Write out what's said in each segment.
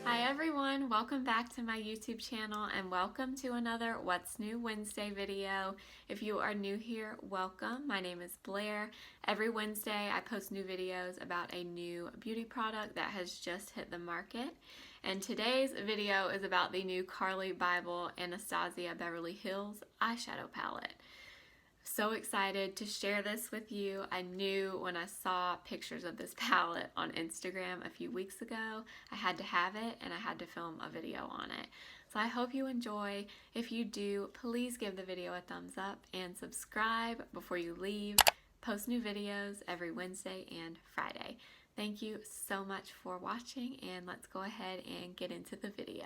Hi everyone, welcome back to my YouTube channel and welcome to another What's New Wednesday video. If you are new here, welcome. My name is Blair. Every Wednesday I post new videos about a new beauty product that has just hit the market. And today's video is about the new Carli Bybel Anastasia Beverly Hills eyeshadow palette. So excited to share this with you. I knew when I saw pictures of this palette on Instagram a few weeks ago, I had to have it and I had to film a video on it. So I hope you enjoy. If you do, please give the video a thumbs up and subscribe before you leave. Post new videos every Wednesday and Friday. Thank you so much for watching, and let's go ahead and get into the video.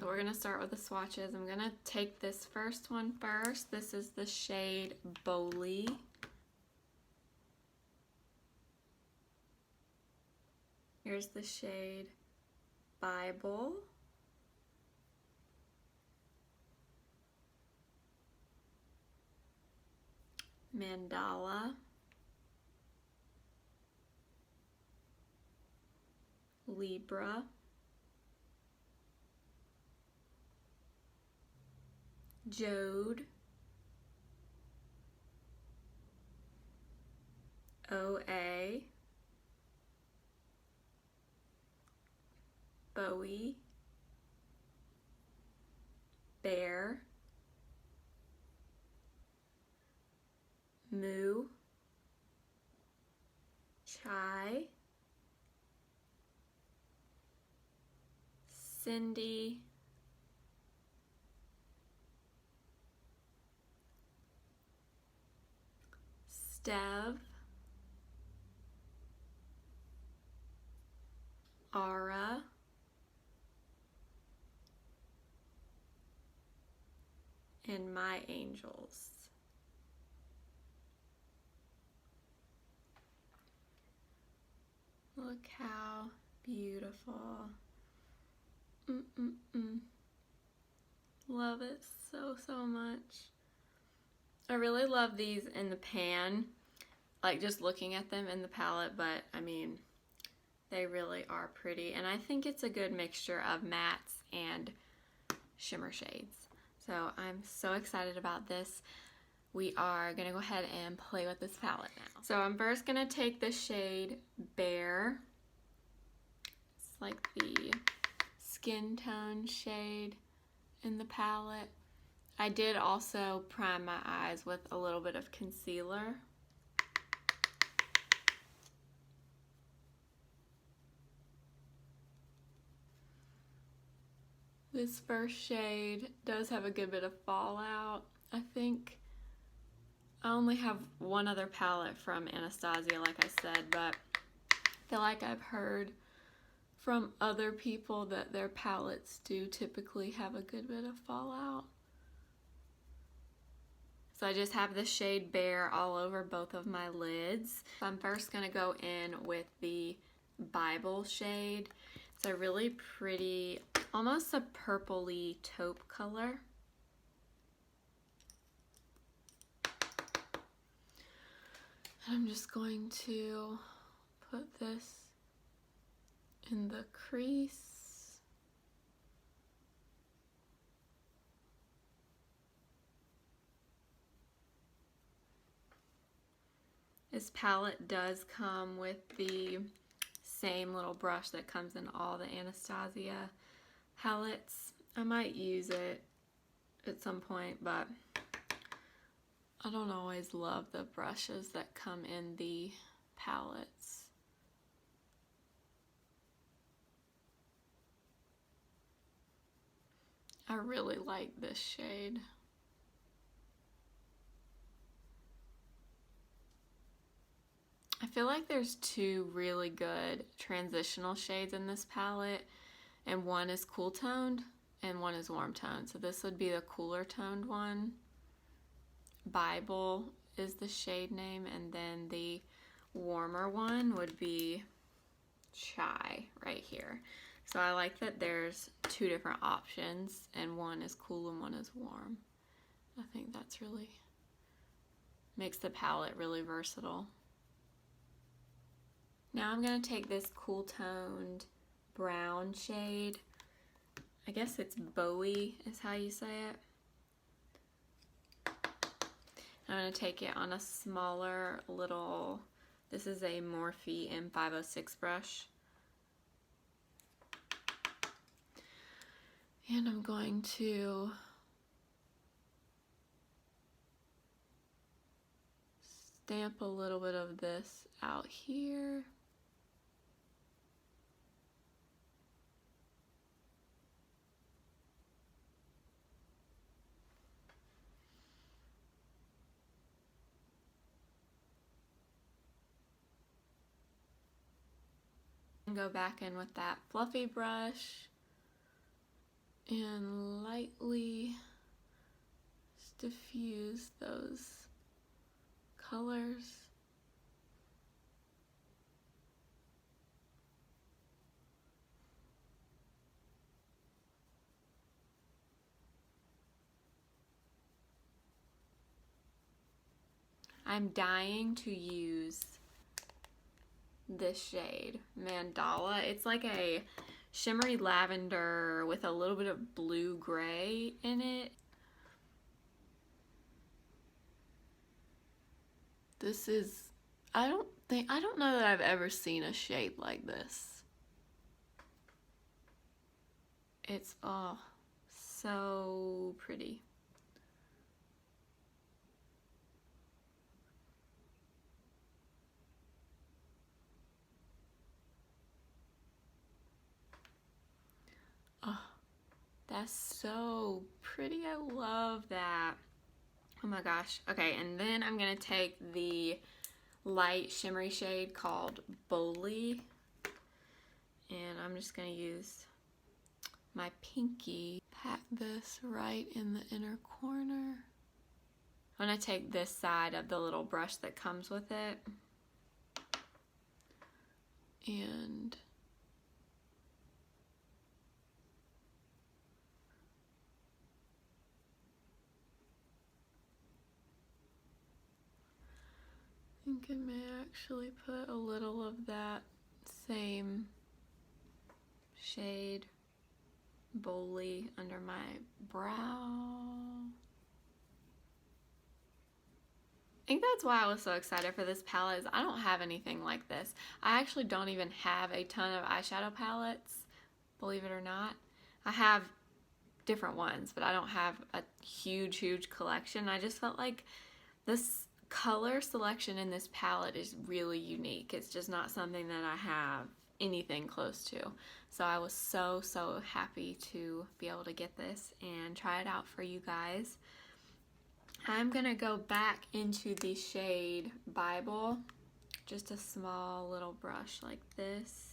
We're going to start with the swatches. I'm going to take this first one first. This is the shade Bowley. Here's the shade Bybel. Mandala. Libra. Jode, OA, Bowie, Bear, Moo, Chai, Cindy, Stev, Aura, and My Angels. Look how beautiful. Love it so much. I really love these in the pan, like just looking at them in the palette, but I mean, they really are pretty. And I think it's a good mixture of mattes and shimmer shades. So I'm so excited about this. We are gonna go ahead and play with this palette now. So I'm first gonna take the shade Bear. It's like the skin tone shade in the palette. I did also prime my eyes with a little bit of concealer. This first shade does have a good bit of fallout. I think I only have one other palette from Anastasia, like I said, but I feel like I've heard from other people that their palettes do typically have a good bit of fallout. So I just have the shade Bear all over both of my lids. So I'm first gonna go in with the Bybel shade. It's a really pretty, almost a purpley taupe color. I'm just going to put this in the crease. This palette does come with the same little brush that comes in all the Anastasia palettes. I might use it at some point, but I don't always love the brushes that come in the palettes. I really like this shade. I feel like there's two really good transitional shades in this palette, and one is cool toned and one is warm toned. So this would be the cooler toned one. Bybel is the shade name, and then the warmer one would be Chai right here. So I like that there's two different options, and one is cool and one is warm. I think that's really makes the palette really versatile. Now I'm going to take this cool toned brown shade. I guess it's Bowie is how you say it. I'm going to take it on a smaller little, this is a Morphe M506 brush. And I'm going to stamp a little bit of this out here. And go back in with that fluffy brush and lightly diffuse those colors. I'm dying to use this shade, Mandala. It's like a shimmery lavender with a little bit of blue-gray in it. This is, I don't know that I've ever seen a shade like this. It's, oh, so pretty. Oh, that's so pretty. I love that. Oh my gosh. Okay, and then I'm going to take the light shimmery shade called Bowley. And I'm just going to use my pinky. Pat this right in the inner corner. I'm going to take this side of the little brush that comes with it. And I think I may actually put a little of that same shade, Bowley, under my brow. I think that's why I was so excited for this palette, is I don't have anything like this. I actually don't even have a ton of eyeshadow palettes, believe it or not. I have different ones, but I don't have a huge collection. I just felt like this color selection in this palette is really unique. It's just not something that I have anything close to. So I was so happy to be able to get this and try it out for you guys. I'm gonna go back into the shade Bybel, just a small little brush like this.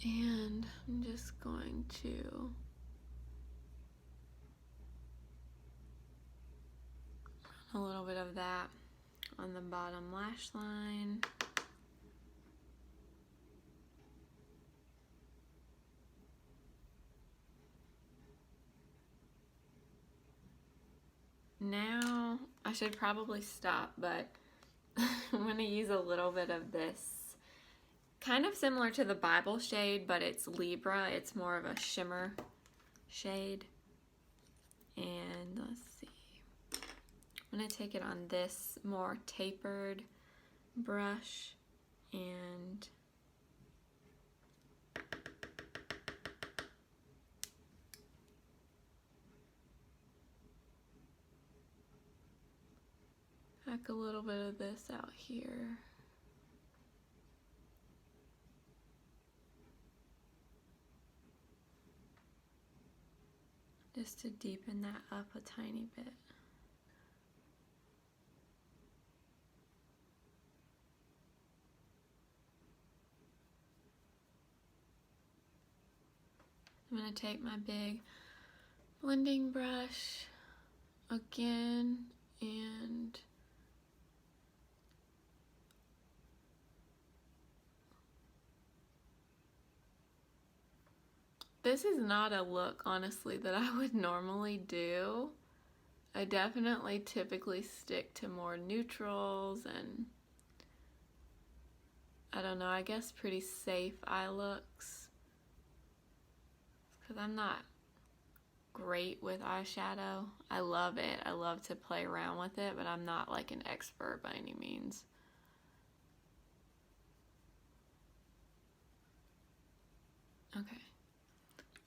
And I'm just going to a little bit of that on the bottom lash line. Now, I should probably stop, but I'm going to use a little bit of this, kind of similar to the Bybel shade, but it's Libra. It's more of a shimmer shade. And let's see. I'm going to take it on this more tapered brush and pack a little bit of this out here. Just to deepen that up a tiny bit. I'm going to take my big blending brush again and this is not a look, honestly, that I would normally do, I definitely typically stick to more neutrals and, I don't know, I guess pretty safe eye looks. Because I'm not great with eyeshadow. I love it. I love to play around with it, but I'm not like an expert by any means. Okay.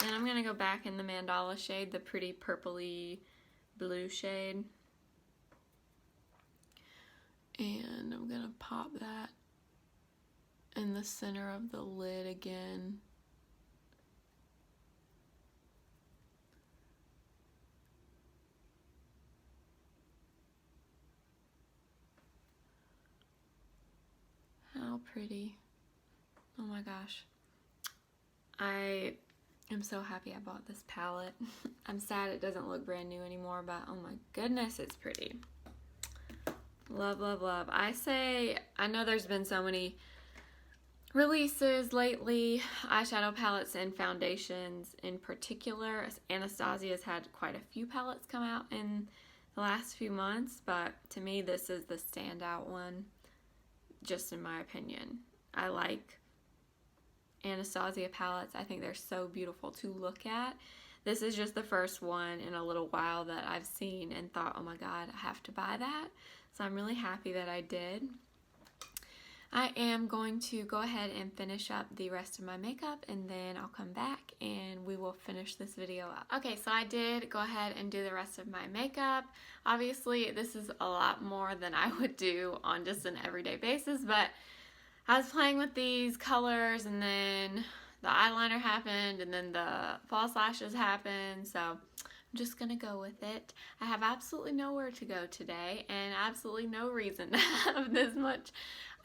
And I'm going to go back in the Mandala shade, the pretty purpley blue shade. And I'm going to pop that in the center of the lid again. How pretty. Oh my gosh. I am so happy I bought this palette. I'm sad it doesn't look brand new anymore, but oh my goodness, it's pretty. Love, love, love. I know there's been so many releases lately, eyeshadow palettes and foundations in particular. Anastasia's had quite a few palettes come out in the last few months, but to me this is the standout one, just in my opinion. I like Anastasia palettes. I think they're so beautiful to look at. This is just the first one in a little while that I've seen and thought, oh my god, I have to buy that. So I'm really happy that I did. I am going to go ahead and finish up the rest of my makeup, and then I'll come back and we will finish this video up. Okay, so I did go ahead and do the rest of my makeup. Obviously, this is a lot more than I would do on just an everyday basis, but I was playing with these colors, and then the eyeliner happened, and then the false lashes happened, so I'm just gonna go with it. I have absolutely nowhere to go today, and absolutely no reason to have this much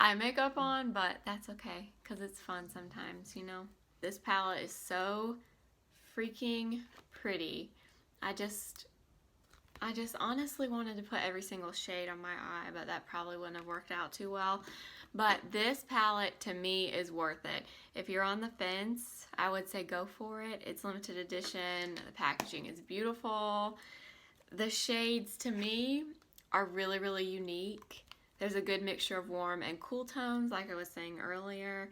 eye makeup on, but that's okay, because it's fun sometimes, you know? This palette is so freaking pretty. I just honestly wanted to put every single shade on my eye, but that probably wouldn't have worked out too well. But this palette, to me, is worth it. If you're on the fence, I would say go for it. It's limited edition. The packaging is beautiful. The shades, to me, are really, really unique. There's a good mixture of warm and cool tones, like I was saying earlier.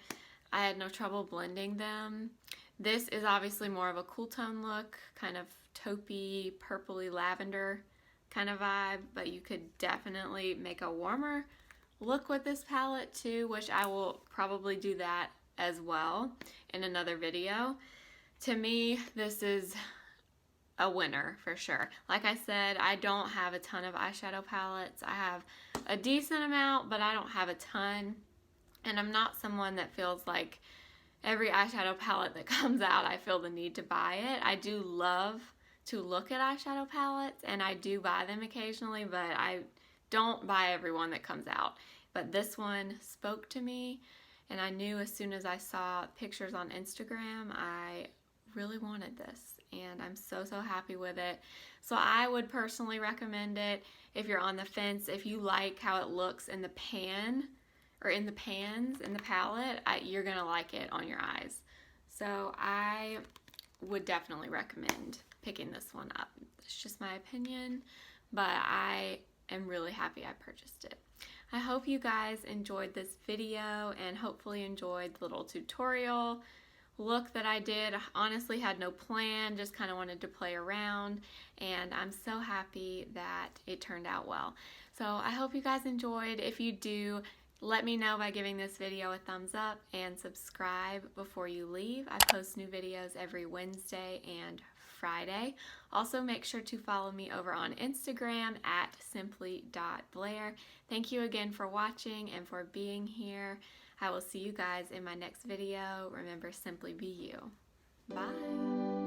I had no trouble blending them. This is obviously more of a cool tone look, kind of taupey, purpley lavender kind of vibe, but you could definitely make a warmer look with this palette too, which I will probably do that as well in another video. To me, this is a winner for sure. Like I said, I don't have a ton of eyeshadow palettes. I have a decent amount, but I don't have a ton. And I'm not someone that feels like every eyeshadow palette that comes out, I feel the need to buy it. I do love to look at eyeshadow palettes, and I do buy them occasionally, but I don't buy every one that comes out. But this one spoke to me, and I knew as soon as I saw pictures on Instagram, I really wanted this, and I'm so, so happy with it. So I would personally recommend it if you're on the fence. If you like how it looks in the pan, or in the pans, in the palette, you're gonna like it on your eyes. So I would definitely recommend picking this one up. It's just my opinion, but I am really happy I purchased it. I hope you guys enjoyed this video and hopefully enjoyed the little tutorial look that I did. I honestly had no plan, just kind of wanted to play around, and I'm so happy that it turned out well. So I hope you guys enjoyed. If you do, let me know by giving this video a thumbs up and subscribe before you leave. I post new videos every Wednesday and Friday. Also, make sure to follow me over on Instagram at simply.blair. Thank you again for watching and for being here. I will see you guys in my next video. Remember, simply be you. Bye.